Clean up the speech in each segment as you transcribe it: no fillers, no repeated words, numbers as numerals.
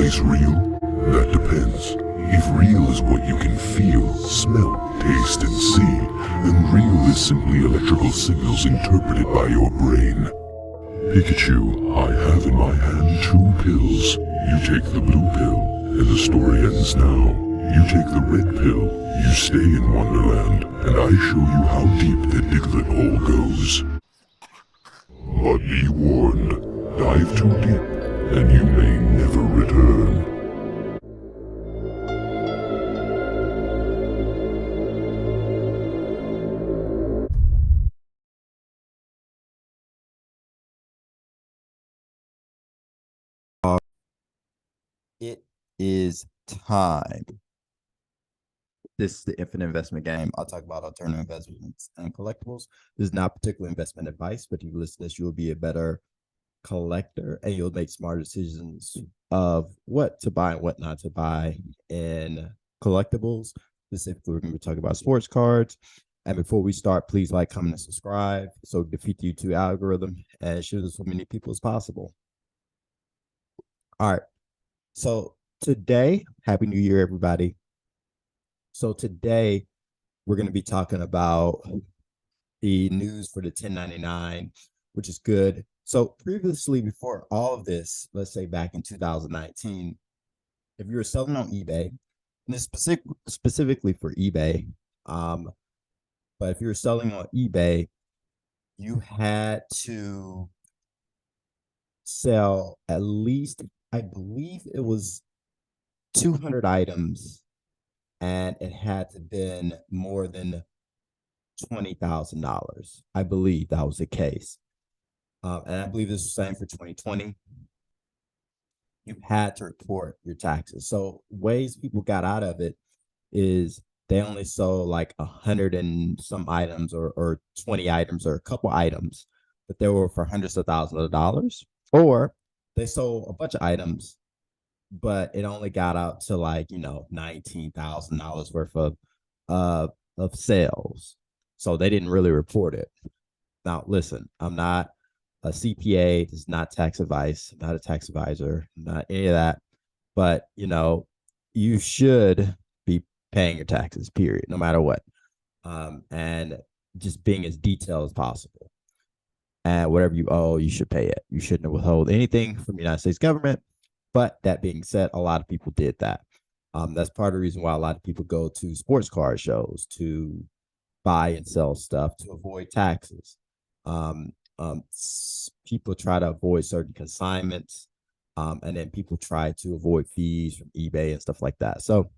place real? That depends. If real is what you can feel, smell, taste, and see, then real is simply electrical signals interpreted by your brain. Pikachu, I have in my hand 2 pills. You take the blue pill, and the story ends now. You take the red pill, you stay in Wonderland, and I show you how deep the Diglett hole goes. But be warned, dive too deep, and you may never return. It is time. This is the Infinite Investment Game. I'll talk about alternative investments and collectibles. This is not particular investment advice, but if you listen to this, you'll be a better collector and you'll make smarter decisions of what to buy and what not to buy in collectibles. Specifically, we're going to be talking about sports cards. And before we start, please like, comment, and subscribe so defeat the YouTube algorithm and share this with as many people as possible. All right. So today, Happy New Year, everybody. So today, we're going to be talking about the news for the 1099, which is good. So previously, before all of this, let's say back in 2019, if you were selling on eBay, and this specifically for eBay, but if you were selling on eBay, you had to sell at least, I believe it was 200 items, and it had to been more than $20,000. I believe that was the case. And I believe this was the same for 2020. You had to report your taxes. So ways people got out of it is they only sold like 100 and some items or 20 items or a couple items, but they were for hundreds of thousands of dollars. Or they sold a bunch of items, but it only got out to like, $19,000 worth of sales. So they didn't really report it. Now, listen, I'm not a CPA. This is not tax advice. I'm not a tax advisor. Not any of that. But you should be paying your taxes. Period. No matter what, and just being as detailed as possible. And whatever you owe, you should pay it. You shouldn't withhold anything from the United States government. But that being said, a lot of people did that. That's part of the reason why a lot of people go to sports card shows to buy and sell stuff to avoid taxes. People try to avoid certain consignments, and then people try to avoid fees from eBay and stuff like that. So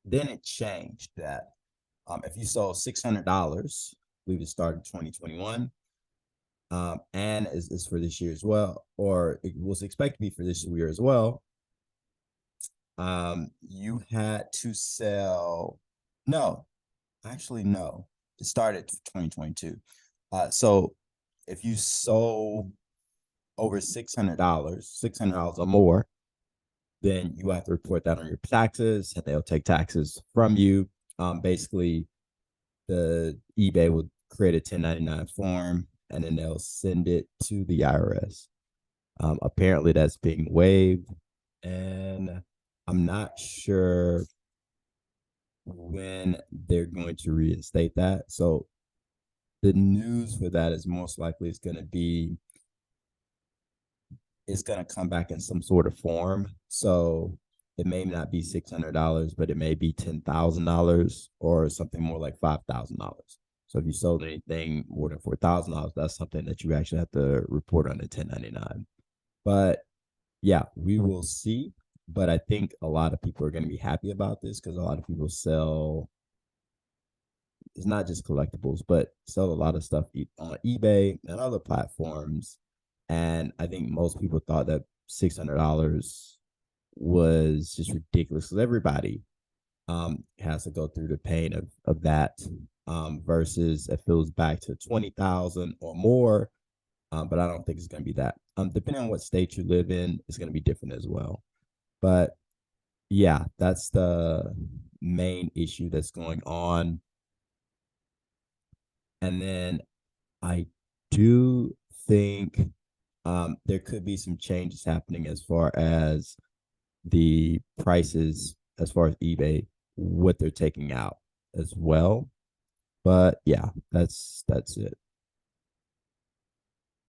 then it changed that if you sold $600, I believe it started in 2021, and is for this year as well, or it was expected to be for this year as well. You had to sell. No, actually, no. It started 2022. So if you sold over $600 or more, then you have to report that on your taxes, and they'll take taxes from you. Basically, the eBay will create a 1099 form, and then they'll send it to the IRS. Apparently, that's being waived, and I'm not sure when they're going to reinstate that. So the news for that is most likely it's going to come back in some sort of form. So it may not be $600, but it may be $10,000 or something more like $5,000. So if you sold anything more than $4,000, that's something that you actually have to report on the 1099. But yeah, we will see. But I think a lot of people are going to be happy about this because a lot of people sell. It's not just collectibles, but sell a lot of stuff on eBay and other platforms. And I think most people thought that $600 was just ridiculous because everybody has to go through the pain of that, versus if it was back to 20,000 or more. But I don't think it's going to be that. Depending on what state you live in, it's going to be different as well. But yeah, that's the main issue that's going on. And then I do think There could be some changes happening as far as the prices, as far as eBay, what they're taking out as well. But yeah, that's it.